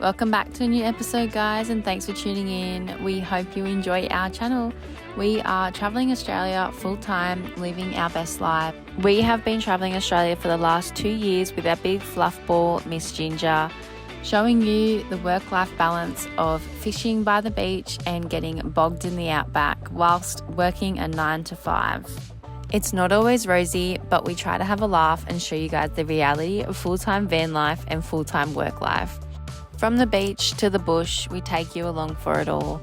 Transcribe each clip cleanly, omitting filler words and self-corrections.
Welcome back to a new episode, guys, and thanks for tuning in. We hope you enjoy our channel. We are traveling Australia full-time, living our best life. We have been traveling Australia for the last 2 years with our big fluff ball, Miss Ginger, showing you the work-life balance of fishing by the beach and getting bogged in the outback whilst working a 9 to 5. It's not always rosy, but we try to have a laugh and show you guys the reality of full-time van life and full-time work life. From the beach to the bush, we take you along for it all.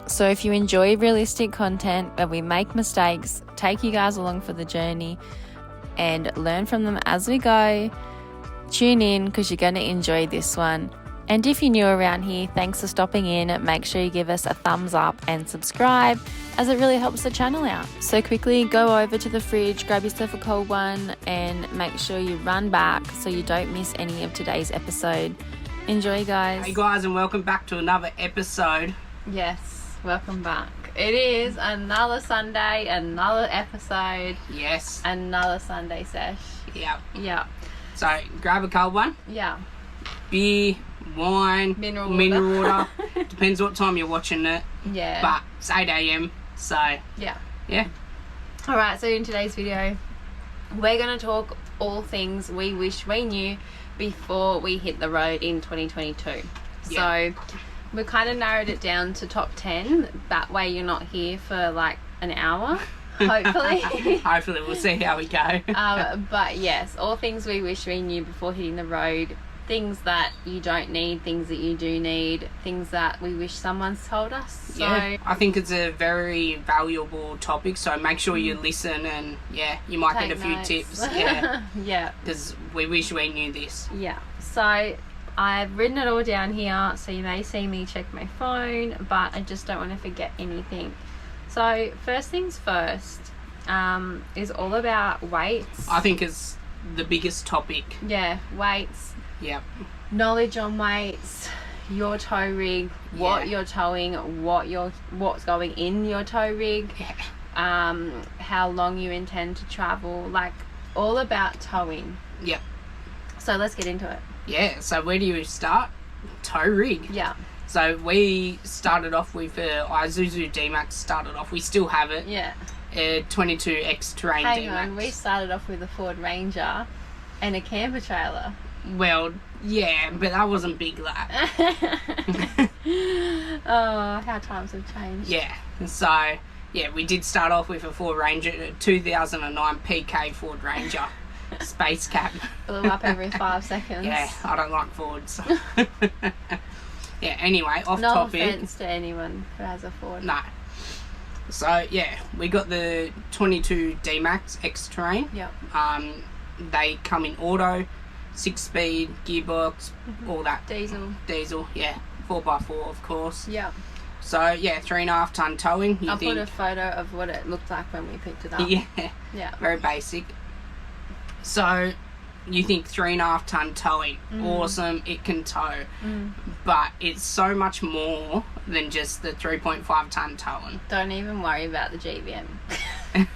So if you enjoy realistic content where we make mistakes, take you guys along for the journey and learn from them as we go, tune in because you're going to enjoy this one. And if you're new around here, thanks for stopping in. Make sure you give us a thumbs up and subscribe, as it really helps the channel out. So quickly go over to the fridge, grab yourself a cold one, and make sure you run back so you don't miss any of today's episode. Enjoy, guys. Hey guys, and welcome back to another episode. Yes, welcome back. It is another Sunday, another episode. Yes. Another Sunday sesh. Yep. Yeah. So grab a cold one. Yeah. Beer, wine, Mineral water. Depends what time you're watching it. Yeah. But it's 8 a.m. So yeah. Alright, so in today's video, we're going to talk all things we wish we knew before we hit the road in 2022. Yeah. So we kind of narrowed it down to top 10. That way you're not here for like an hour, hopefully. Hopefully we'll see how we go. But yes, all things we wish we knew before hitting the road. Things that you don't need, things that you do need, things that we wish someone's told us. So yeah, I think it's a very valuable topic, so make sure you listen and you might get a few tips. Yeah. Because we wish we knew this. Yeah. So I've written it all down here, so you may see me check my phone, but I just don't want to forget anything. So first things first, is all about weights. I think it's the biggest topic. Yeah, weights. Yep. Knowledge on weights, your tow rig, what you're towing, what's going in your tow rig, how long you intend to travel, like all about towing. Yep. So let's get into it. Yeah, so where do you start? Tow rig. Yeah. So we started off with Isuzu D-Max started off. We still have it. Yeah. 22X Terrain Hang D-Max. on, we started off with a Ford Ranger and a camper trailer. Well, yeah, but that wasn't big that. Oh, how times have changed. Yeah, so, we did start off with a Ford Ranger, a 2009 PK Ford Ranger. Space cap. Blew up every 5 seconds. Yeah, I don't like Fords. Anyway, off no topic. No offence to anyone who has a Ford. No. So, we got the 22 D-Max X Terrain. Yep. They come in auto, 6-speed, gearbox, all that. Diesel, 4x4 of course. Yeah. So 3.5 ton towing. I'll put a photo of what it looked like when we picked it up. Yeah. Very basic. So you think 3.5 ton towing, awesome, it can tow. But it's so much more than just the 3.5 ton towing. Don't even worry about the GVM.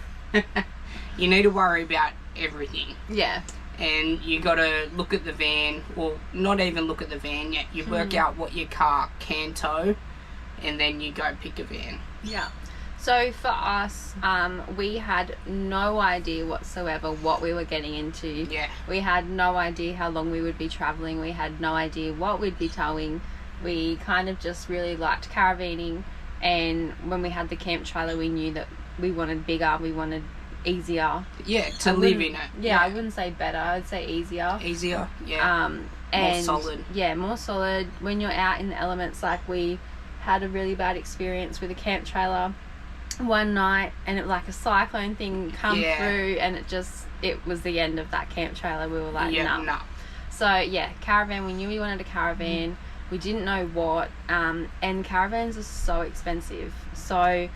You need to worry about everything. Yeah. And you got to look at the van, or not even look at the van yet. You work out what your car can tow, and then you go pick a van. Yeah. So for us, we had no idea whatsoever what we were getting into. Yeah. We had no idea how long we would be travelling. We had no idea what we'd be towing. We kind of just really liked caravanning, and when we had the camp trailer, we knew that we wanted bigger, we wanted easier. Yeah, to live in it. Yeah, I wouldn't say better, I'd say easier. Easier, yeah. And more solid. Yeah, more solid. When you're out in the elements, like we had a really bad experience with a camp trailer one night, and it like a cyclone thing come through, and it was the end of that camp trailer. We were like, nah. So caravan, we knew we wanted a caravan. We didn't know what, and caravans are so expensive. So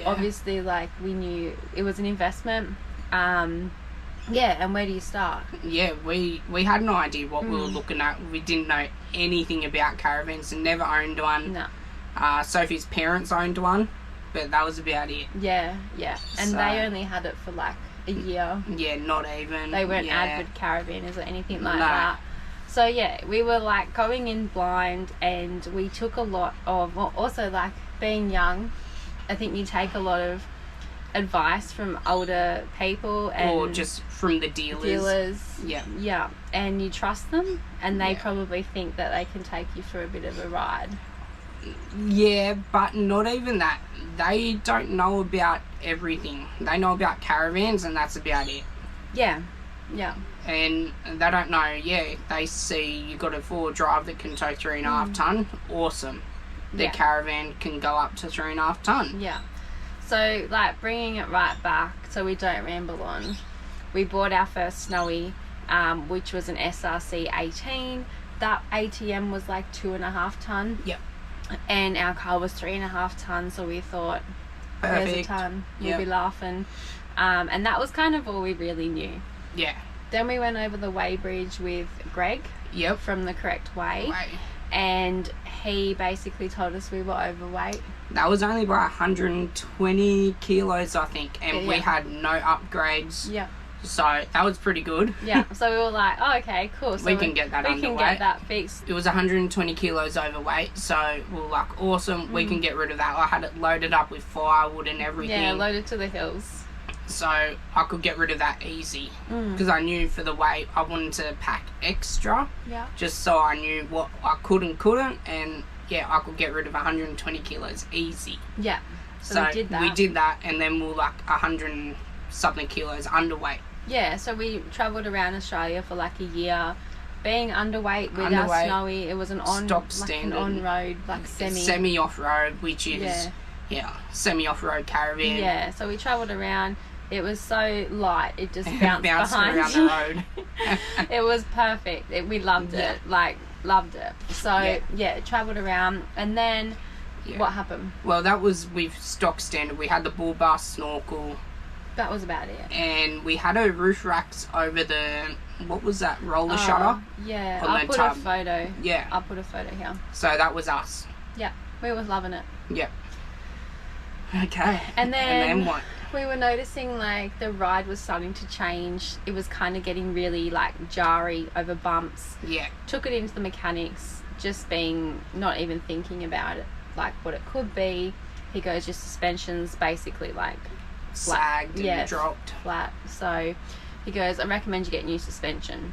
obviously, like, we knew it was an investment. And where do you start? Yeah, we had no idea what we were looking at. We didn't know anything about caravans and never owned one. No. Sophie's parents owned one, but that was about it. Yeah. And they only had it for like a year. Yeah, not even. They weren't avid caravanners or anything like that. So yeah, we were like going in blind, and we took a lot of, well, also like being young, I think you take a lot of advice from older people and or just from the dealers. Yeah, and you trust them, and they Yeah. probably think that they can take you for a bit of a ride. Yeah, but not even that. They don't know about everything. They know about caravans, and that's about it. Yeah. And they don't know, they see you got a 4-wheel drive that can tow 3.5 tonne. Awesome. The Caravan can go up to 3.5 tonne. Yeah. So, like, bringing it right back so we don't ramble on, we bought our first Snowy, which was an SRC 18. That ATM was like 2.5 tonne. Yep. And our car was 3.5 tonne, so we thought, Perfect. there's a tonne. We'll be laughing. And that was kind of all we really knew. Yeah. Then we went over the weighbridge with Greg. Yep. From the correct way. And he basically told us we were overweight. That was only by 120 kilos, I think, and we had no upgrades. Yeah. So that was pretty good. Yeah. So we were like, oh, okay, cool. So we can get that underway. We can get that fixed. It was 120 kilos overweight, so we were like, awesome, we can get rid of that. I had it loaded up with firewood and everything. Yeah, loaded to the hills. So I could get rid of that easy. Because I knew for the weight I wanted to pack extra. Yeah. Just so I knew what I could and couldn't, and I could get rid of 120 kilos easy. Yeah. So we did that. And then we were like 100 and something kilos underweight. Yeah, so we travelled around Australia for like a year, being underweight with our Snowy. It was an on-road, like semi off-road, which is semi off-road caravan. Yeah, so we travelled around. It was so light, it just bounced behind around you. the road. It was perfect. We loved it. Loved it. So travelled around, and then what happened? Well, that was with stock standard. We had the bull bar snorkel. That was about it. And we had a roof racks over the, what was that, roller shutter? Yeah, I'll put a photo. Yeah. I'll put a photo here. So that was us. Yeah, we was loving it. Yep. Okay. And then what? We were noticing like the ride was starting to change. It was kind of getting really like jarry over bumps. Yeah. Took it into the mechanics, just being, not even thinking about it, like what it could be. He goes, your suspension's basically like sagged and dropped flat. So he goes, I recommend you get new suspension.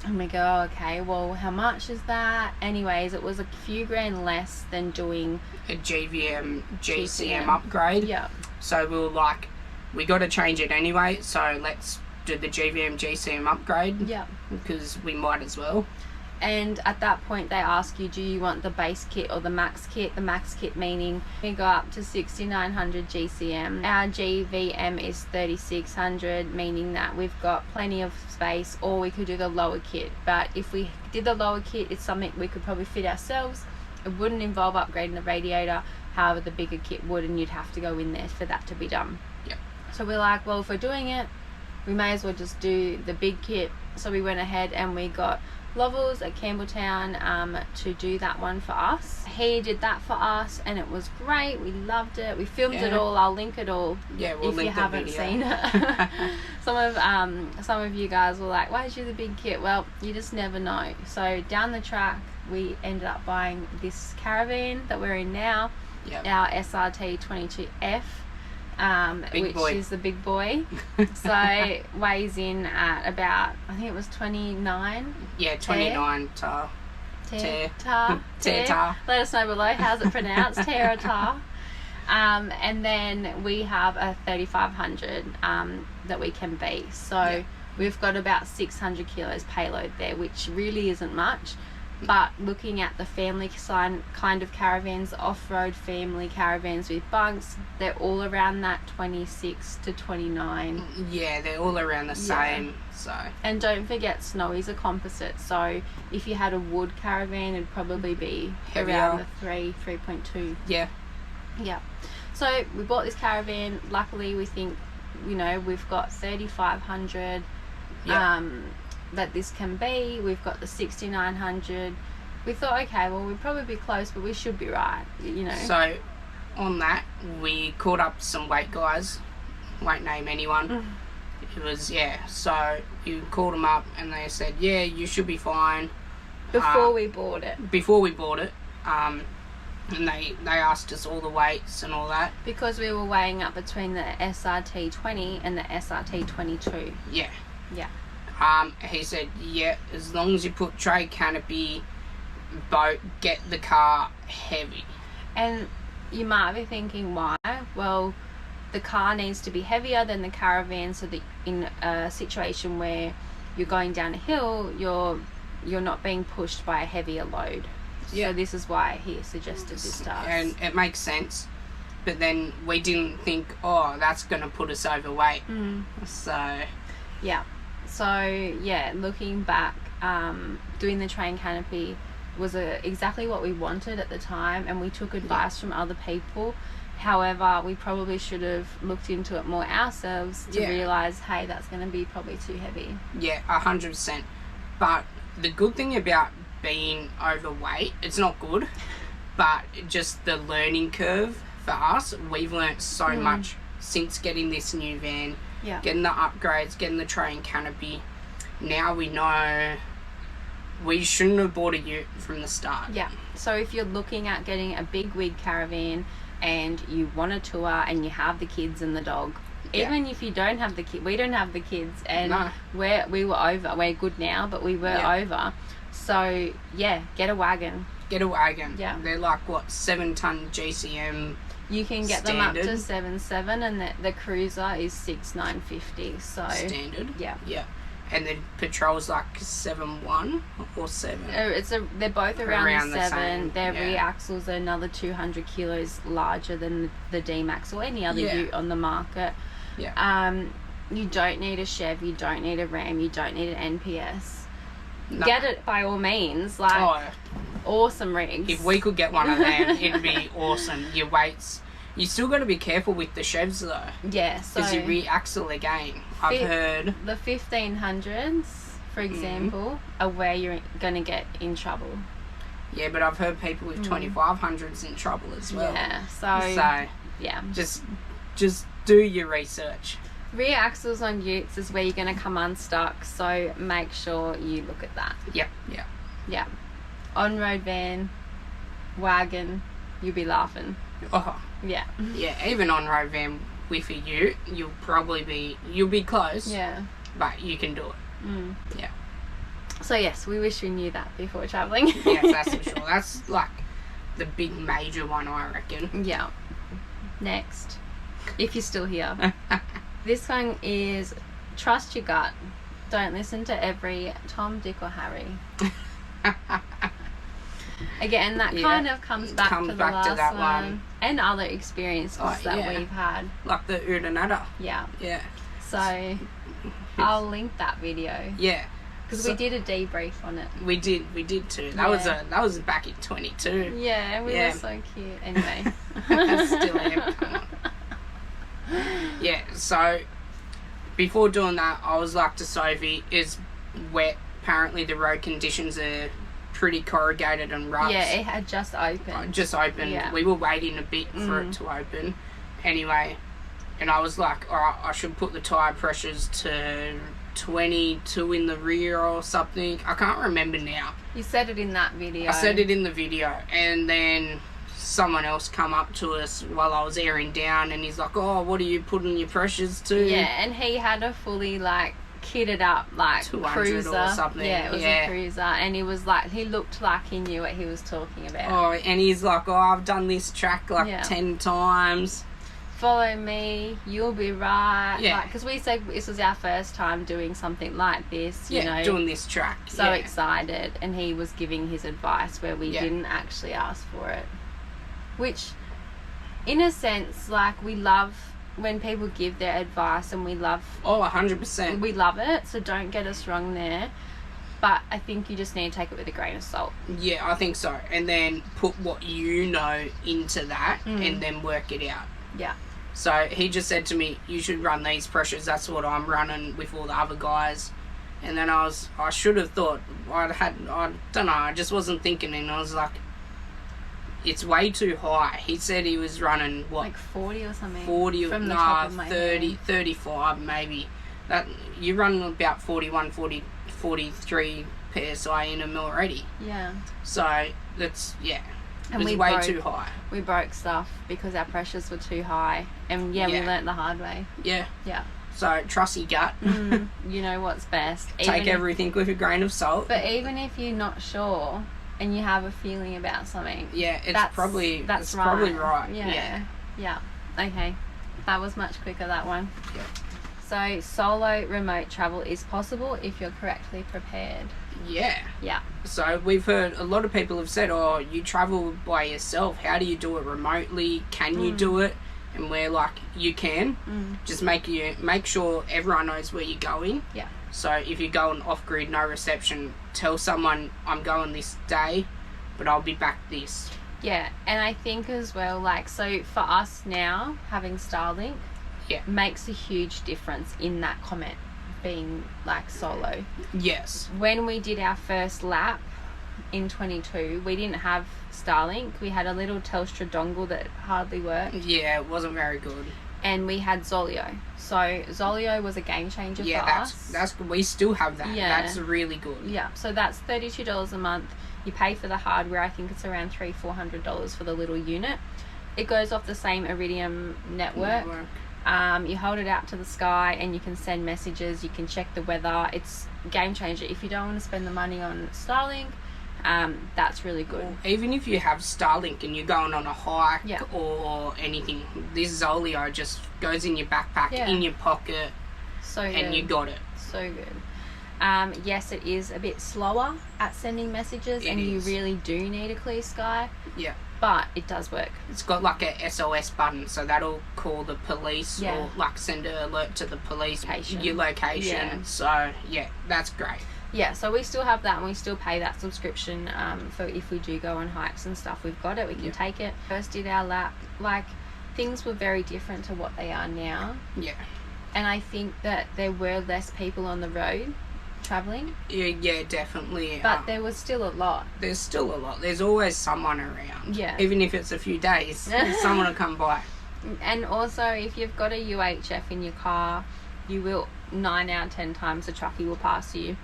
And we go, okay, well, how much is that? Anyways, it was a few grand less than doing a GCM upgrade. Yeah. So we were like, we got to change it anyway, so let's do the GCM upgrade. Yeah. Because we might as well. And at that point, they ask you, do you want the base kit or the max kit? The max kit meaning we go up to 6,900 GCM. Our GVM is 3,600, meaning that we've got plenty of space, or we could do the lower kit. But if we did the lower kit, it's something we could probably fit ourselves. It wouldn't involve upgrading the radiator. However, the bigger kit would, and you'd have to go in there for that to be done. Yep. So we're like, well, if we're doing it, we may as well just do the big kit. So we went ahead and we got Lovells at Campbelltown to do that one for us. He did that for us, and it was great. We loved it. We filmed it all. I'll link it all. Yeah, we'll link if you haven't seen it. Some of you guys were like, "Why did you do the big kit?" Well, you just never know. So down the track, we ended up buying this Caravan that we're in now. Yep. Our SRT 22F. Which boy. Is the big boy. So weighs in at about, I think it was 29. Yeah, 29 tar. Tar. Let us know below, how's it pronounced? Tar. And then we have a 3500 that we can beat. So we've got about 600 kilos payload there, which really isn't much. But looking at the family kind of caravans, off-road family caravans with bunks, they're all around that 26 to 29. Yeah, they're all around the same. So. And don't forget, Snowy's a composite. So if you had a wood caravan, it'd probably be heavier. Around the 3.2. Yeah. Yeah. So we bought this caravan. Luckily, we think, we've got 3,500. That this can be. We've got the 6,900. We thought, okay, well, we'd probably be close, but we should be right, So on that, we called up some weight guys, won't name anyone. It was so you called them up and they said, you should be fine. Before we bought it. And they asked us all the weights and all that. Because we were weighing up between the SRT 20 and the SRT 22. Yeah. Yeah. He said, yeah, as long as you put tray, canopy, boat, get the car heavy. And you might be thinking, why? Well, the car needs to be heavier than the Caravan, so that in a situation where you're going down a hill, you're not being pushed by a heavier load. Yeah. So this is why he suggested this to us. And it makes sense. But then we didn't think, oh, that's going to put us overweight. So... Yeah. So, yeah, looking back, doing the train canopy was exactly what we wanted at the time, and we took advice from other people. However, we probably should have looked into it more ourselves to realise, hey, that's going to be probably too heavy. Yeah, 100%. But the good thing about being overweight, it's not good, but just the learning curve for us, we've learnt so much since getting this new van, getting the upgrades, getting the tray and canopy. Now we know we shouldn't have bought a ute from the start. Yeah, so if you're looking at getting a big wig Caravan and you want a tour and you have the kids and the dog, even if you don't have the kids, we don't have the kids, and we were over. We're good now, but we were over. So, yeah, get a wagon. Yeah. They're like, 7-ton GCM. You can get standard. Them up to 7.7, and the cruiser is 6,950. So standard. Yeah. Yeah. And the patrol's like 7.1 or 7. They're both around the 7. Same. Their rear axles are another 200 kilos larger than the D-Max or any other ute on the market. Yeah. You don't need a Chev, you don't need a Ram, you don't need an NPS. No. Get it by all means. Awesome rigs. If we could get one of them, it'd be awesome. Your weights. You still got to be careful with the Chevs though. Yeah, so... Because you re-axle again. I've heard... The 1500s, for example, are where you're going to get in trouble. Yeah, but I've heard people with 2500s in trouble as well. Yeah, so yeah. Just do your research. Rear axles on utes is where you're going to come unstuck, so make sure you look at that. Yep. Yeah. On-road van, wagon, you'll be laughing. Oh. Yeah. Yeah, even on-road van with a ute, you'll be close. Yeah. But you can do it. Yeah. So yes, we wish we knew that before travelling. Yes, that's for sure. That's like the big major one, I reckon. Yeah. Next, if you're still here. This one is trust your gut. Don't listen to every Tom, Dick or Harry. Again, that kind of comes back to the last one. And other experiences that we've had. Like the Udanada. Yeah. Yeah. So, I'll link that video. Yeah. Because we did a debrief on it. We did too. That was back in 22. Yeah, we were so cute. Anyway. Still am. Come on. Yeah, so before doing that, I was like to Sophie, it's wet. Apparently the road conditions are pretty corrugated and rough. Yeah, it had just opened. Yeah. We were waiting a bit for it to open. Anyway, and I was like, alright, I should put the tyre pressures to 22 in the rear or something. I can't remember now. You said it in that video. I said it in the video, and then someone else come up to us while I was airing down, and he's like, oh, what are you putting your pressures to? Yeah, and he had a fully kitted up cruiser or something. Yeah, it was a cruiser, and he looked like he knew what he was talking about. Oh, and he's like, oh, I've done this track 10 times. Follow me, you'll be right. Yeah. Because we said this was our first time doing something like this, you know. Doing this track. So excited, and he was giving his advice where we didn't actually ask for it. Which, in a sense, we love when people give their advice, and we love... Oh, 100%. We love it, so don't get us wrong there. But I think you just need to take it with a grain of salt. Yeah, I think so. And then put what you know into that, and then work it out. Yeah. So he just said to me, you should run these pressures. That's what I'm running with all the other guys. And then I should have thought, I don't know, I just wasn't thinking, and I was like, it's way too high. He said he was running, what? 40 or something? 40, from the top of my 30, 35 maybe. That you're running about 41, 43 PSI in them already. Yeah. So that's, And it's way too high. We broke stuff because our pressures were too high. And we learnt the hard way. Yeah. Yeah. So trust your gut. You know what's best. Take everything with a grain of salt. But even if you're not sure and you have a feeling about something, that's probably right. Yeah. Okay. That was much quicker, that one. Yeah. So solo remote travel is possible if you're correctly prepared. Yeah. Yeah. So we've heard a lot of people have said, oh, you travel by yourself. How do you do it remotely? Can you do it? And we're like, you can. Just make sure everyone knows where you're going. Yeah. So if you're going off-grid, no reception, tell someone I'm going this day, but I'll be back this. Yeah, and I think as well, like, so for us now, having Starlink makes a huge difference in that comment, being, like, solo. Yes. When we did our first lap in 22, we didn't have Starlink. We had a little Telstra dongle that hardly worked. Yeah, it wasn't very good. And we had Zolio. So Zolio was a game changer for us. That's we still have that. Yeah. That's really good. Yeah, so that's $32 a month. You pay for the hardware. I think it's around $300-400 for the little unit. It goes off the same Iridium network. You hold it out to the sky and you can send messages. You can check the weather. It's a game changer. If you don't want to spend the money on Starlink, that's really good. Even if you have Starlink and you're going on a hike or anything, this Zolio just goes in your backpack, in your pocket, and you got it. So good. Yes, it is a bit slower at sending messages, you really do need a clear sky. Yeah. But it does work. It's got like a SOS button, so that'll call the police or like send an alert to the police, your location. Yeah. So that's great. Yeah, so we still have that and we still pay that subscription for if we do go on hikes and stuff. We've got it, we can take it. First did our lap, like, things were very different to what they are now. Yeah. And I think that there were less people on the road travelling. Yeah, definitely. But there was still a lot. There's still a lot. There's always someone around. Yeah. Even if it's a few days, someone will come by. And also, if you've got a UHF in your car, you will, 9 out of 10 times, the truckie will pass you.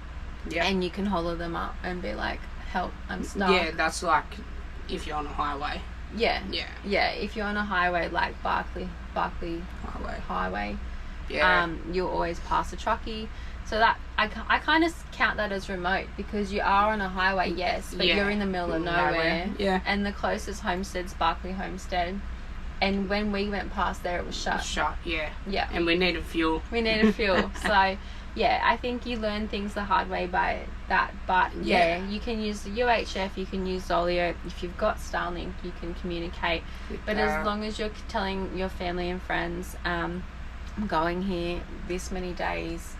Yeah. And you can holler them up and be like, help, I'm stuck. Yeah, that's like if you're on a highway. Yeah. Yeah. Yeah, if you're on a highway like Barclay Highway. Yeah. You'll always pass a truckie. So that I kind of count that as remote because you are on a highway, yes, but you're in the middle of nowhere. Yeah. And the closest homestead's Barclay Homestead. And when we went past there, it was shut. Yeah. Yeah. And we needed fuel. So, yeah, I think you learn things the hard way by that. But, you can use the UHF, you can use Zolio. If you've got Starlink, you can communicate. But as long as you're telling your family and friends, I'm going here this many days,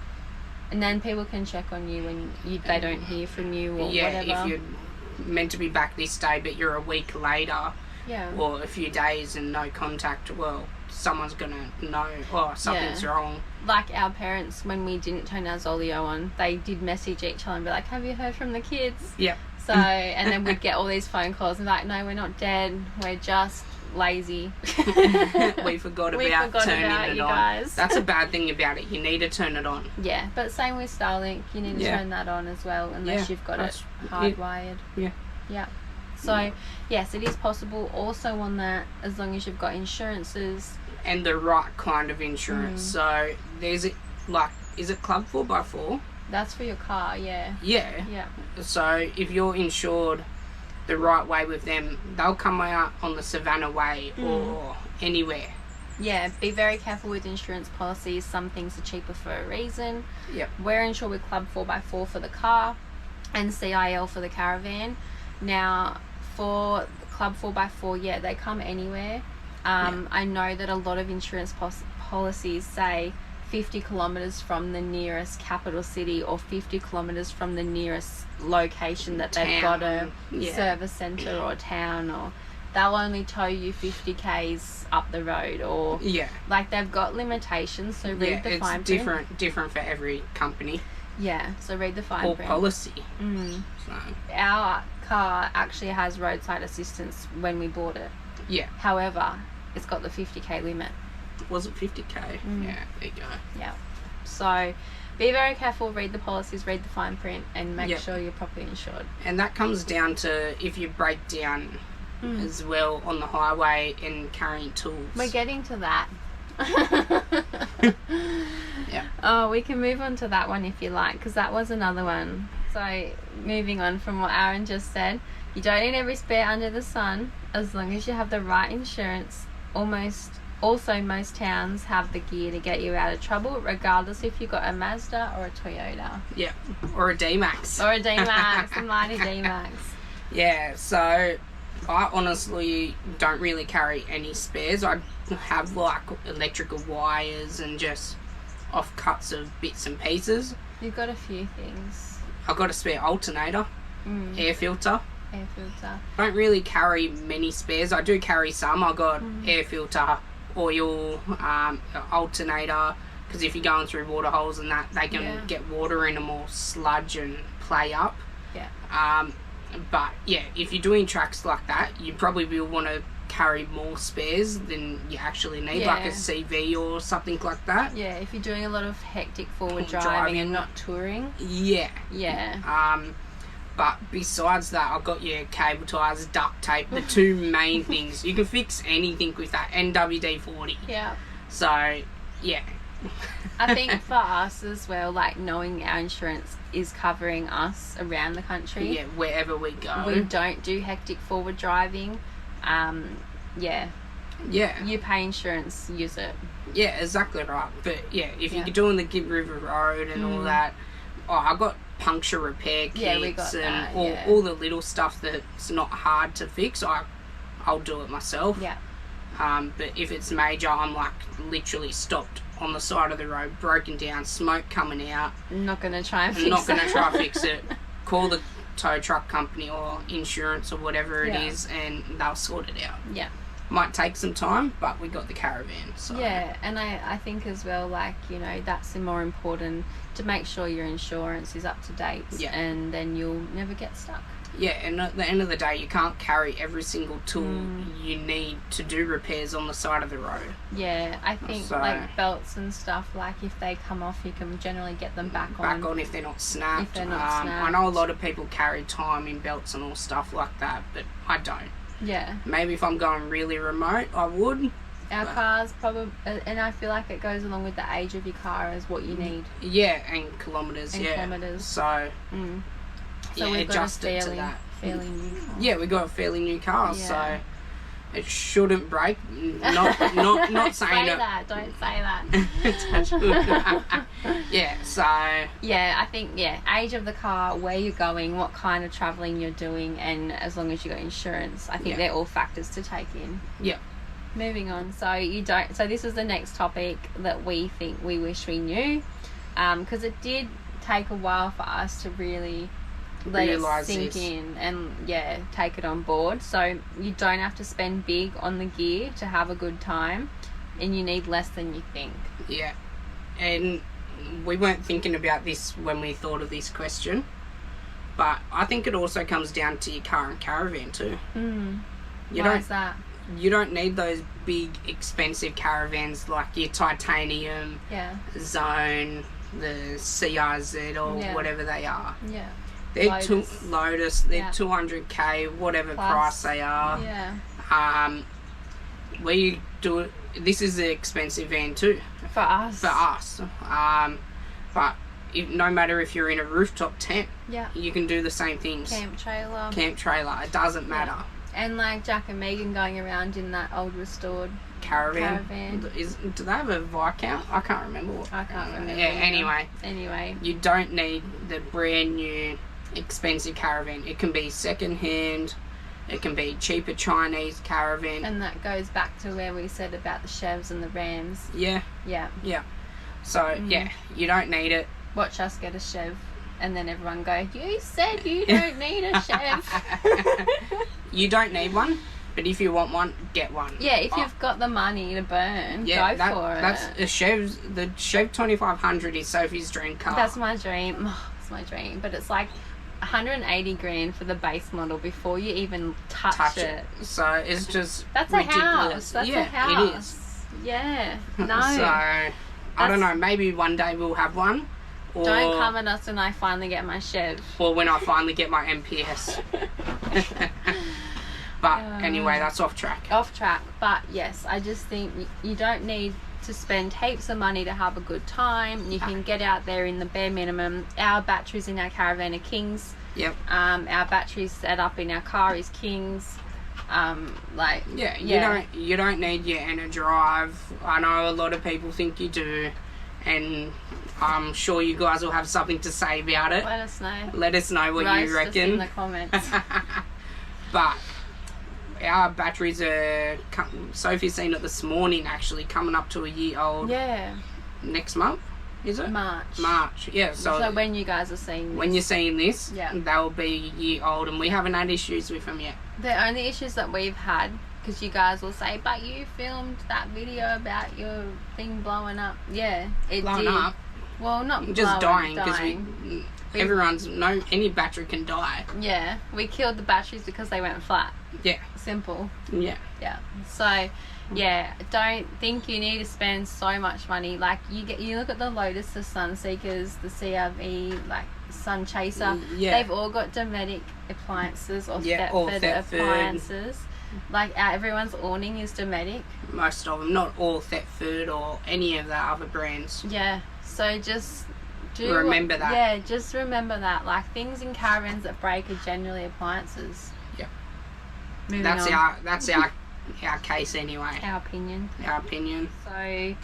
and then people can check on you when they don't hear from you or whatever. Yeah, if you're meant to be back this day, but you're a week later. Yeah. Or a few days and no contact, well, someone's going to know, something's wrong. Like our parents, when we didn't turn our Zolio on, they did message each other and be like, have you heard from the kids? Yeah. So, and then we'd get all these phone calls and like, no, we're not dead, we're just lazy. we forgot about turning it on. Guys. That's a bad thing about it. You need to turn it on. Yeah, but same with Starlink, you need to turn that on as well, unless you've got it hardwired. Yeah. Yeah. So, yes, it is possible. Also on that, as long as you've got insurances. And the right kind of insurance. So, there's, is it Club 4x4? That's for your car, yeah. Yeah. Yeah. So, if you're insured the right way with them, they'll come out on the Savannah Way or anywhere. Yeah, be very careful with insurance policies. Some things are cheaper for a reason. Yep. We're insured with Club 4x4 for the car and CIL for the Caravan. Now, for Club 4x4, they come anywhere. I know that a lot of insurance policies say 50 kilometres from the nearest capital city or 50 kilometres from the nearest location that they've got a service centre or town, or they'll only tow you 50 k's up the road, or like they've got limitations. So read the fine print. It's different for every company. Yeah, so read the fine print. Or policy. So. Our car actually has roadside assistance when we bought it. Yeah. However, it's got the 50k limit. Was it 50k? Yeah, there you go. Yeah. So, Be very careful, read the policies, read the fine print, and make Yep. sure you're properly insured. And that comes down to if you break down as well on the highway and carrying tools. We're getting to that. Yeah. Oh, we can move on to that one if you like, because that was another one. So, moving on from what Aaron just said, you don't need every spare under the sun as long as you have the right insurance. Also, most towns have the gear to get you out of trouble, regardless if you've got a Mazda or a Toyota. Yeah. Or a D-Max. Or a D-Max, a mighty D-Max. Yeah, so I honestly don't really carry any spares. I have like electrical wires and just offcuts of bits and pieces. You've got a few things. I've got a spare alternator, air filter. Air filter. I don't really carry many spares. I do carry some. I got air filter, oil, alternator, because if you're going through water holes and that, they can get water in them or sludge and play up. Yeah. But yeah, if you're doing tracks like that, you probably will want to carry more spares than you actually need, like a CV or something like that. Yeah, if you're doing a lot of hectic forward driving and not touring. Yeah. Yeah. But besides that, I've got your cable ties, duct tape, the two main things. You can fix anything with that, NWD-40. Yeah. So, yeah. I think for us as well, like knowing our insurance is covering us around the country. Yeah, wherever we go. We don't do hectic forward driving. Yeah. You pay insurance, use it. Yeah, exactly right. But yeah, if you're doing the Gibb River Road and all that, I got puncture repair kits we got and that, all the little stuff that's not hard to fix. I'll do it myself. Yeah. But if it's major, I'm like literally stopped on the side of the road, broken down, smoke coming out. I'm not going to try and fix I'm not going to it. try to fix it. Call the tow truck company or insurance or whatever it is, and they'll sort it out. Yeah. Might take some time, but we got the Caravan. So. Yeah, and I think as well, like, you know, that's the more important, to make sure your insurance is up to date, and then you'll never get stuck. Yeah, and at the end of the day, you can't carry every single tool you need to do repairs on the side of the road. Yeah, I think like belts and stuff, like if they come off, you can generally get them back on. Back on if they're not snapped. If they're not snapped. I know a lot of people carry time in belts and all stuff like that, but I don't. Yeah. Maybe if I'm going really remote, I would. Our cars probably, and I feel like it goes along with the age of your car as what you need. Yeah, and kilometres. So So we've got adjust it to that. fairly new car. Yeah, we got a fairly new car, so it shouldn't break. Not saying say it. that. Don't say that. Touch wood. Yeah, so yeah, I think age of the car, where you're going, what kind of travelling you're doing, and as long as you got insurance, I think they're all factors to take in. Yeah. Moving on. So this is the next topic that we wish we knew, because it did take a while for us to really let it sink in and take it on board. So you don't have to spend big on the gear to have a good time, and you need less than you think. Yeah, and we weren't thinking about this when we thought of this question, but I think it also comes down to your car and caravan too. Why is that? You don't need those big expensive caravans like your Titanium, Zone, the CRZ or whatever they are. Yeah. They're Lotus, they're 200k, whatever price they are. Yeah. We do it. This is an expensive van too. For us. But no matter if you're in a rooftop tent, you can do the same things. Camp trailer. It doesn't matter. And like Jack and Megan going around in that old restored Caravan. Do they have a Viscount? I can't remember. I can't remember. Yeah, anyway. You don't need the brand new expensive Caravan. It can be second hand. It can be cheaper Chinese Caravan. And that goes back to where we said about the Chevs and the Rams. Yeah. So, you don't need it. Watch us get a Chev. And then everyone go, you said you don't need a Chev. You don't need one, but if you want one, get one. Yeah, if you've got the money to burn, go for it. That's the Chev 2500 is Sophie's dream car. That's my dream. It's my dream. But it's like 180 grand for the base model before you even touch it. So it's just that's ridiculous. A house. That's a house. It is. Yeah. No. So I don't know. Maybe one day we'll have one. Or, Don't come at us when I finally get my Chev. Or when I finally get my MPS. But anyway, that's off track. Off track. But yes, I just think you don't need to spend heaps of money to have a good time. You can get out there in the bare minimum. Our batteries in our Caravan are Kings. Yep. Our batteries set up in our car is Kings. You don't need your Enerdrive. I know a lot of people think you do, and I'm sure you guys will have something to say about it. Let us know. Let us know what you reckon. Roast us in the comments. But our batteries are, Sophie's seen it this morning actually, coming up to a year old. Yeah. Next month, is it? March, yeah. So when you guys are seeing this. When you're seeing this, they'll be a year old, and we haven't had issues with them yet. The only issues that we've had, because you guys will say, but you filmed that video about your thing blowing up. Yeah, it blowing did. Up. Well, not just blowing, dying, because any battery can die. Yeah, we killed the batteries because they went flat. Yeah. Simple. Yeah. Yeah. So, yeah, don't think you need to spend so much money. Like you look at the Lotus, the Sunseekers, the CRV, like Sun Chaser. Yeah. They've all got Dometic appliances or Thetford appliances. Like everyone's awning is Dometic. Most of them, not all Thetford or any of the other brands. Yeah. So just remember that. Yeah, just remember that. Like things in caravans that break are generally appliances. Yeah. That's our case anyway. Our opinion. Our opinion. So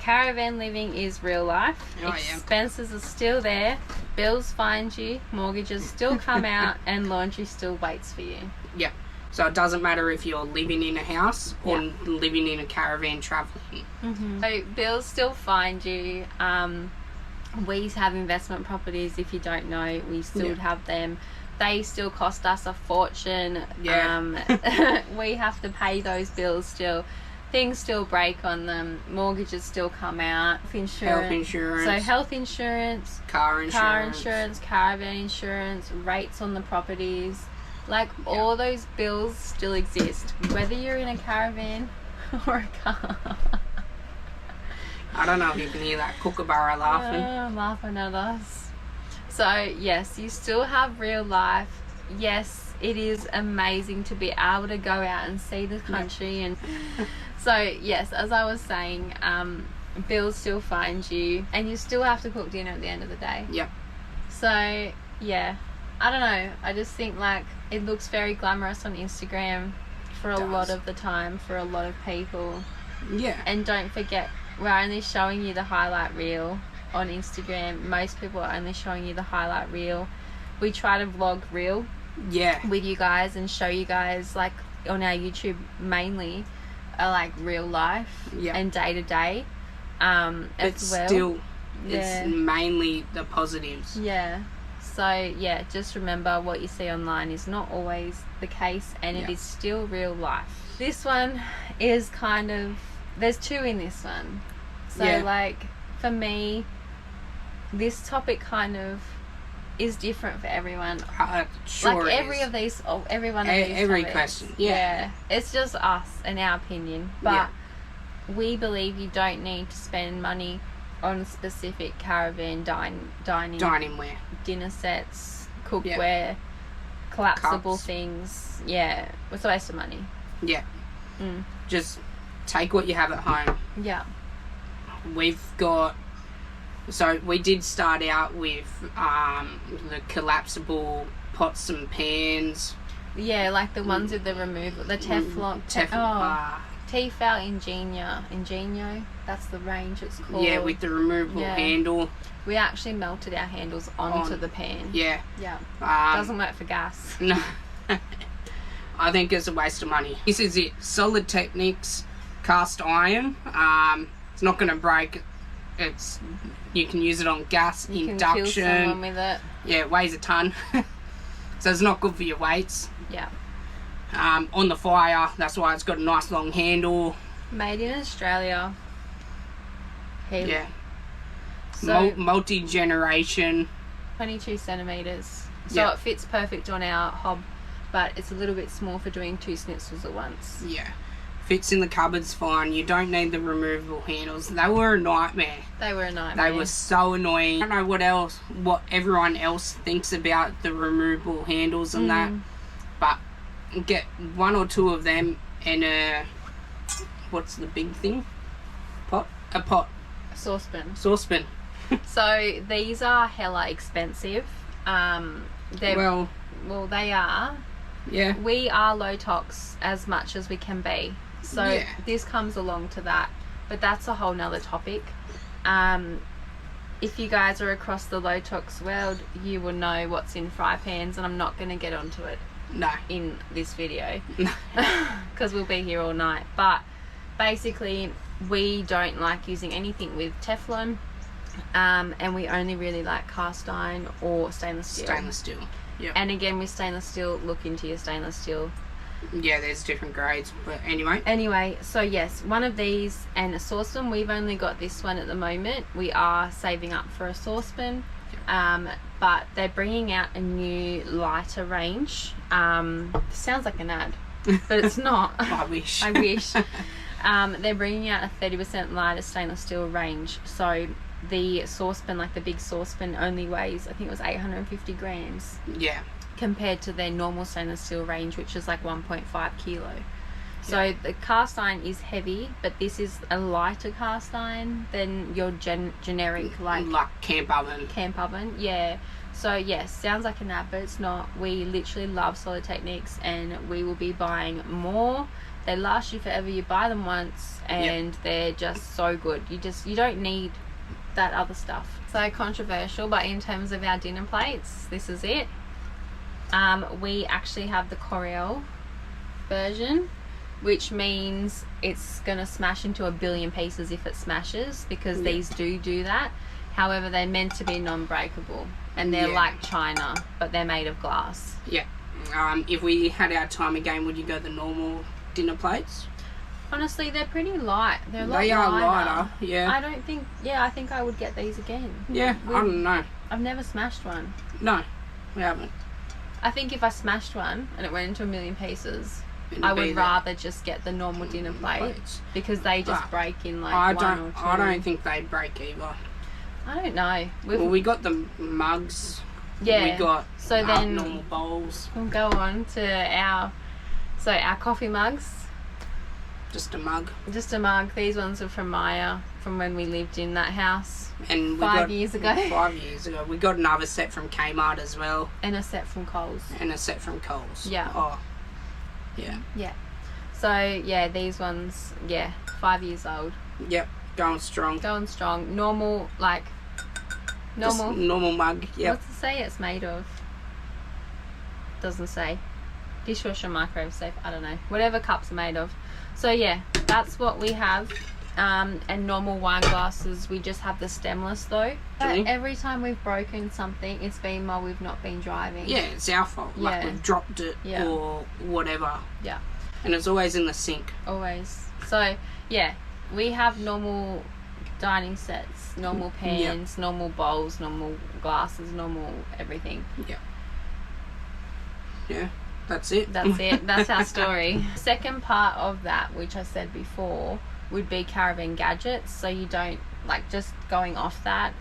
caravan living is real life. Oh, Expenses are still there. Bills find you. Mortgages still come out, and laundry still waits for you. Yep. So it doesn't matter if you're living in a house or living in a caravan traveling. Mm-hmm. So bills still find you. We have investment properties. If you don't know, we still have them. They still cost us a fortune. Yeah. We have to pay those bills still. Things still break on them. Mortgages still come out. Health insurance. So health insurance. Car insurance. Caravan insurance. Rates on the properties. Like all those bills still exist. Whether you're in a caravan or a car. I don't know if you can hear that kookaburra laughing. Laughing at us. So yes, you still have real life. Yes, it is amazing to be able to go out and see the country. And so yes, as I was saying, bills still find you, and you still have to cook dinner at the end of the day. Yep. So yeah, I don't know, I just think like it looks very glamorous on Instagram for a lot of the time, for a lot of people. Yeah. And don't forget, we're only showing you the highlight reel on Instagram. Most people are only showing you the highlight reel. We try to vlog real with you guys and show you guys, like on our YouTube mainly, like real life and day to day as well. Still, it's mainly the positives. Yeah. So yeah, just remember what you see online is not always the case, and it is still real life. This one is kind of, there's two in this one. So like for me, this topic kind of is different for everyone. Sure, like every of these, every one of these every topics, question. It's just us and our opinion, but we believe you don't need to spend money on specific caravan diningware, dinner sets, cookware, collapsible cups. Things. Yeah, it's a waste of money. Yeah. Just take what you have at home. Yeah. We've got, so we did start out with the collapsible pots and pans. Yeah, like the ones with the removal, the Teflon. Tefal Ingenio, that's the range it's called. Yeah, with the removable handle. We actually melted our handles onto the pan. Yeah. Yeah. Doesn't work for gas. No. I think it's a waste of money. This is it. Solid Techniques cast iron. It's not going to break. You can use it on gas, you induction. You can kill someone with it. Yeah, it weighs a ton. So it's not good for your weights. Yeah. On the fire, that's why it's got a nice long handle. Made in Australia. Yeah. So multi-generation. 22 centimetres. So it fits perfect on our hob, but it's a little bit small for doing 2 schnitzels at once. Yeah. Fits in the cupboards fine. You don't need the removable handles. They were a nightmare. They were a nightmare. They were so annoying. I don't know what everyone else thinks about the removable handles and that, but get 1 or 2 of them and what's the big thing? A pot. A saucepan. So these are hella expensive. They are. Yeah. We are low tox as much as we can be. So this comes along to that. But that's a whole nother topic. If you guys are across the low tox world, you will know what's in fry pans, and I'm not going to get onto it in this video because we'll be here all night. But basically, we don't like using anything with Teflon, and we only really like cast iron or stainless steel. Yep. And again, with stainless steel, look into your stainless steel. Yeah, there's different grades, but anyway. Anyway, so yes, one of these and a saucepan. We've only got this one at the moment. We are saving up for a saucepan, but they're bringing out a new lighter range. Sounds like an ad, but it's not. I wish. I wish. They're bringing out a 30% lighter stainless steel range. So the saucepan, like the big saucepan, only weighs, I think it was 850 grams. Yeah. Compared to their normal stainless steel range, which is like 1.5 kilo. So the cast iron is heavy, but this is a lighter cast iron than your generic like camp oven. Yeah. So yes, sounds like an ad, but it's not. We literally love Solid Techniques, and we will be buying more. They last you forever. You buy them once, and they're just so good. You don't need that other stuff. So controversial, but in terms of our dinner plates, this is it. We actually have the Coriel version, which means it's gonna smash into a billion pieces if it smashes, because these do that. However, they're meant to be non-breakable, and they're like China, but they're made of glass. Yeah. If we had our time again, would you go the normal dinner plates? Honestly, they're pretty light. They're a lot They are lighter, yeah. I think I would get these again. Yeah, I don't know. I've never smashed one. No, we haven't. I think if I smashed one and it went into a million pieces, I would rather just get the normal dinner plates, because they just break in like 1 or 2. I don't think they break either. I don't know. We got the mugs. Yeah. We got then normal bowls. We'll go on to our coffee mugs. Just a mug. These ones are from Maya, from when we lived in that house. And 5 years ago. 5 years ago. We got another set from Kmart as well. And a set from Coles. Yeah. Oh. Yeah. Yeah. So, yeah, these ones, 5 years old. Yep. Going strong. Normal mug. Yep. What's it say it's made of? Doesn't say. Dishwasher, microwave safe, I don't know. Whatever cups are made of. So, yeah, that's what we have. And normal wine glasses, we just have the stemless though. But every time we've broken something, it's been while we've not been driving. Yeah, it's our fault. Like we've dropped it or whatever. Yeah. And it's always in the sink. Always. So, yeah, we have normal dining sets, normal pans, normal bowls, normal glasses, normal everything. Yeah. Yeah, that's it. That's our story. Second part of that, which I said before, would be Caravan gadgets. So you don't, like, just going off that,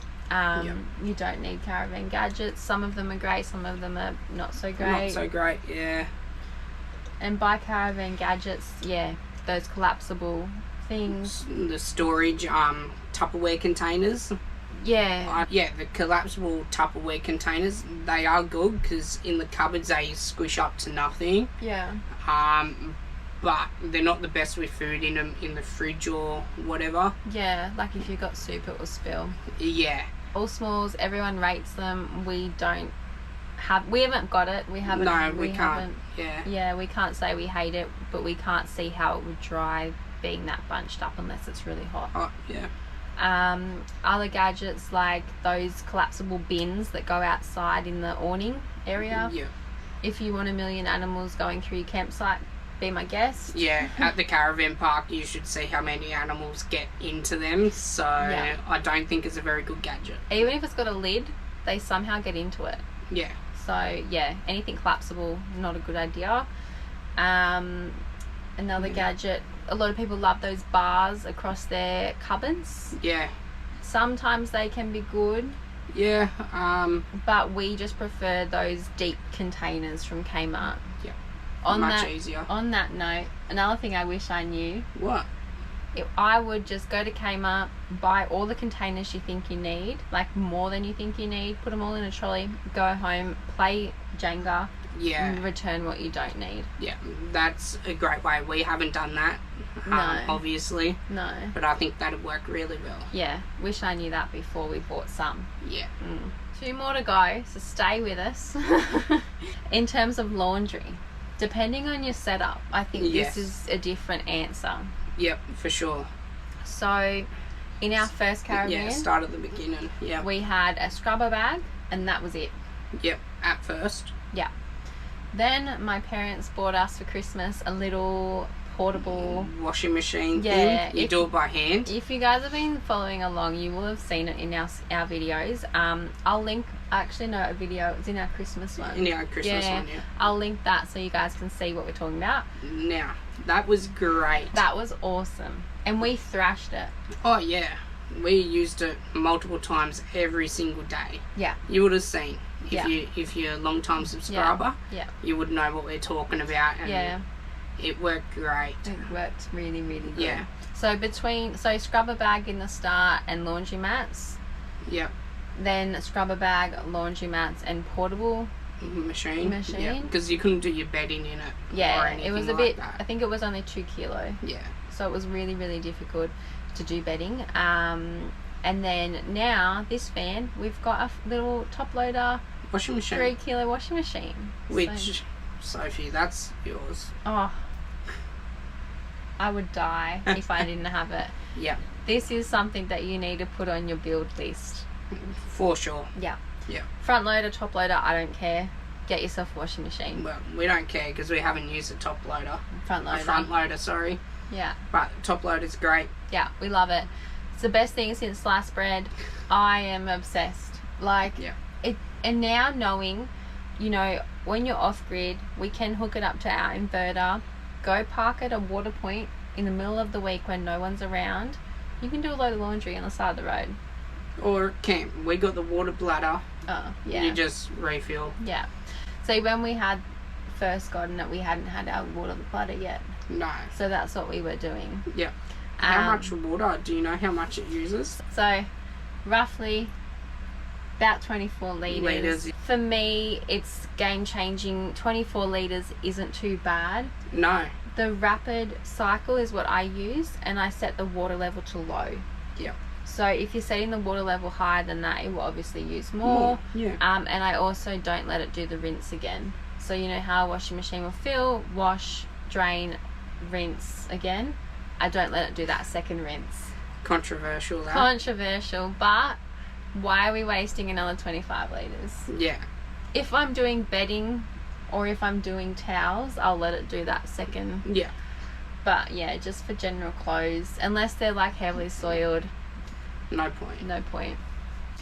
you don't need Caravan gadgets. Some of them are great, some of them are not so great. Yeah. And by Caravan gadgets, those collapsible things. The storage Tupperware containers. Yeah. The collapsible Tupperware containers, they are good because in the cupboards they squish up to nothing. Yeah. But they're not the best with food in them in the fridge or whatever. Yeah, like if you've got soup, it will spill. Yeah. All smalls, everyone rates them. We haven't got it. We haven't. No, we can't. Yeah, we can't say we hate it, but we can't see how it would dry being that bunched up unless it's really hot. Oh, yeah. Other gadgets like those collapsible bins that go outside in the awning area. Yeah. If you want a million animals going through your campsite, be my guest. Yeah, at the caravan park you should see how many animals get into them, so I don't think it's a very good gadget. Even if it's got a lid, they somehow get into it. Yeah. So yeah, anything collapsible, not a good idea. And Another gadget. A lot of people love those bars across their cupboards. Yeah. Sometimes they can be good. Yeah. But we just prefer those deep containers from Kmart. Yeah. On Much that, easier. On that note, another thing I wish I knew. What? I would just go to Kmart, buy all the containers you think you need, like more than you think you need, put them all in a trolley, go home, play Jenga, and return what you don't need. Yeah, that's a great way. We haven't done that, obviously. No. But I think that'd work really well. Yeah, wish I knew that before we bought some. Yeah. 2 more to go, so stay with us. In terms of laundry, depending on your setup, I think this is a different answer. Yep, for sure. So, in our first Caravan, start at the beginning. Yeah, we had a scrubber bag, and that was it. Yep, at first. Yeah. Then my parents bought us for Christmas a little portable washing machine thing. You do it by hand. If you guys have been following along, you will have seen it in our videos. I'll link. Actually, no, a video. It's in our Christmas one. In our Christmas one, yeah. I'll link that so you guys can see what we're talking about. Now, that was great. That was awesome. And we thrashed it. Oh, yeah. We used it multiple times every single day. Yeah. You would have seen. If you're a long-time subscriber, you would know what we're talking about. And it worked great. It worked really, really good. Yeah. So scrubber bag in the start and laundry mats. Yep. Then scrubber bag, laundry mats, and portable machine. Yeah, because you couldn't do your bedding in it. Yeah, or anything it was a like bit. that. I think it was only 2 kilo. Yeah. So it was really, really difficult to do bedding. And then now this fan, we've got a little top loader washing machine, 3 kilo washing machine. Which, Sophie, that's yours. Oh, I would die if I didn't have it. Yeah. This is something that you need to put on your build list. For sure. Yeah. Yeah. Front loader, top loader, I don't care. Get yourself a washing machine. Well, we don't care because we haven't used a top loader. Front loader. A front loader, sorry. Yeah. But top loader's great. Yeah, we love it. It's the best thing since sliced bread. I am obsessed. And now knowing, when you're off grid, we can hook it up to our inverter, go park at a water point in the middle of the week when no one's around. You can do a load of laundry on the side of the road. Or camp. We got the water bladder. Oh, yeah. You just refill. Yeah. So when we had first gotten it, we hadn't had our water bladder yet. No. So that's what we were doing. Yeah. How much water? Do you know how much it uses? So, roughly about 24 litres. For me, it's game-changing. 24 litres isn't too bad. No. The rapid cycle is what I use, and I set the water level to low. Yeah. So if you're setting the water level higher than that, it will obviously use more. Yeah. And I also don't let it do the rinse again. So you know how a washing machine will fill, wash, drain, rinse again? I don't let it do that second rinse. Controversial, that. Controversial, but why are we wasting another 25 litres? Yeah. If I'm doing bedding or if I'm doing towels, I'll let it do that second. Yeah. But yeah, just for general clothes, unless they're like heavily soiled, no point. No point.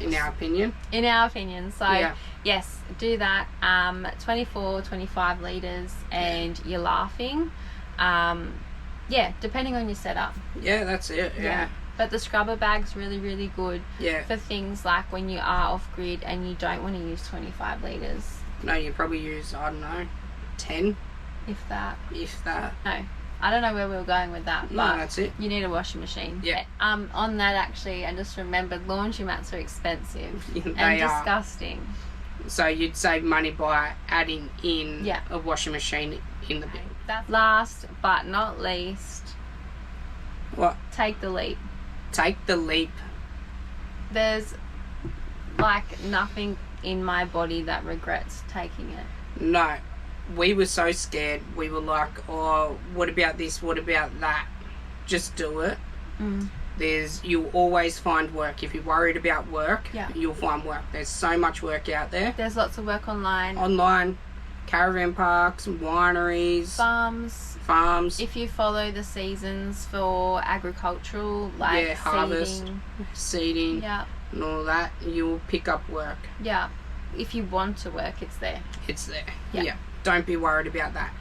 In our opinion. In our opinion. So yes, do that. 24, 25 litres, and you're laughing. Depending on your setup. Yeah, that's it. Yeah. But the scrubber bag's really, really good. Yeah. For things like when you are off grid and you don't want to use 25 litres. No, you probably use, I don't know, 10. If that. No. I don't know where we were going with that. No, but that's it. You need a washing machine. Yeah. On that, actually, I just remembered laundry mats are expensive. They and are. Disgusting. So you'd save money by adding in a washing machine in the bin. Last but not least. What? Take the leap. Take the leap. There's nothing in my body that regrets taking it. No. We were so scared. We were like, oh, what about this? What about that? Just do it. You'll always find work. If you're worried about work, you'll find work. There's so much work out there. There's lots of work online. Caravan parks, wineries, farms. If you follow the seasons for agricultural, harvest, seeding, and all that, you'll pick up work. Yeah. If you want to work, it's there. It's there. Yeah. Don't be worried about that.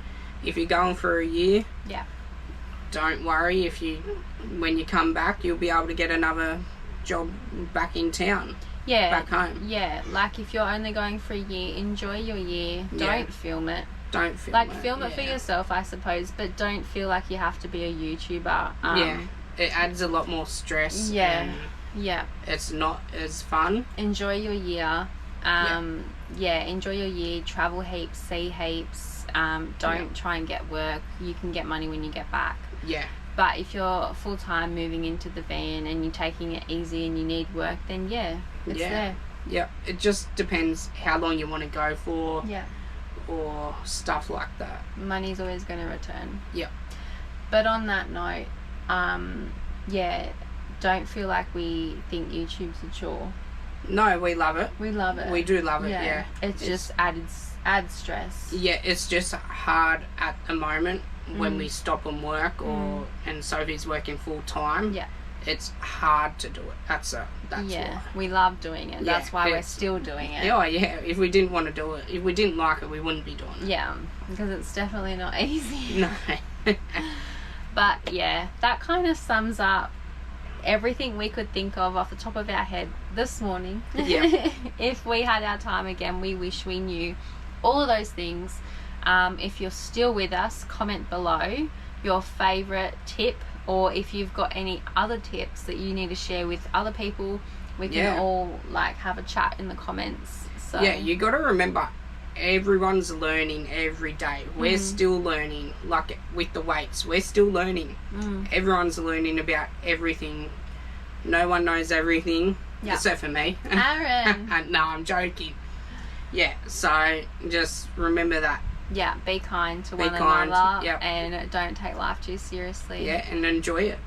If you're going for a year, don't worry, when you come back, you'll be able to get another job back in town. Yeah. Back home. Yeah, like if you're only going for a year, enjoy your year. Don't film it. Don't film like it. film it for yourself, I suppose, but don't feel like you have to be a YouTuber. It adds a lot more stress. Yeah. It's not as fun. Enjoy your year. Enjoy your year. Travel heaps, see heaps. Don't try and get work. You can get money when you get back. Yeah. But if you're full time moving into the van and you're taking it easy and you need work, then it's there. Yeah. It just depends how long you want to go for. Yeah. Or stuff like that. Money's always going to return. Yeah. But on that note, don't feel like we think YouTube's a chore. No, we love it. We love it. We do love it, yeah. It's just added stress. Yeah, it's just hard at the moment when we stop and work and Sophie's working full time. Yeah. It's hard to do it. That's why. We love doing it. That's why we're still doing it. Oh, yeah. If we didn't want to do it, if we didn't like it, we wouldn't be doing it. Yeah, because it's definitely not easy. No. But, yeah, that kind of sums up everything we could think of off the top of our head this morning. Yeah. If we had our time again, we wish we knew all of those things. If you're still with us, comment below your favourite tip, or if you've got any other tips that you need to share with other people. We can all have a chat in the comments. So yeah, you got to remember, everyone's learning every day. We're still learning, like with the weights, we're still learning. Everyone's learning about everything. No one knows everything except for me. Aaron. No, I'm joking. Yeah, so just remember that. Yeah, be kind to one another and don't take life too seriously. Yeah, and enjoy it.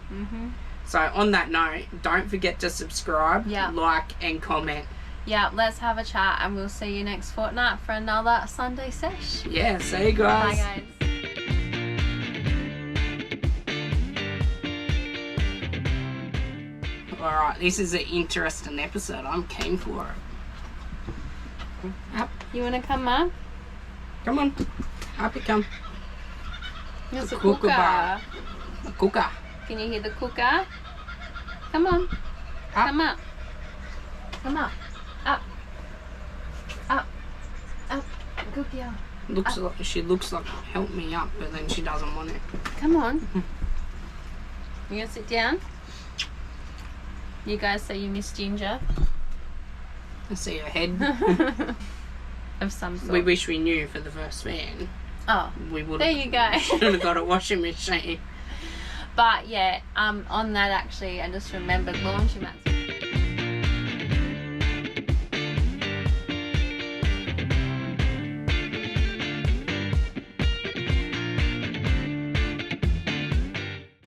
So on that note, don't forget to subscribe, like and comment. Yeah, let's have a chat and we'll see you next fortnight for another Sunday sesh. Yeah, see you guys. Bye guys. Alright, this is an interesting episode. I'm keen for it. Up. You want to come up? Come on. Up you come. It's a cooker. A cooker. Can you hear the cooker? Come on. Up. Come up. Come up. Up. Up. Up. Cookie. She looks like help me up, but then she doesn't want it. Come on. You gonna sit down? You guys say you miss Ginger? I see her head. Of some sort. We wish we knew for the first van. Oh, we would. There you go. Should have got a washing machine. But yeah, on that actually, I just remembered laundromats.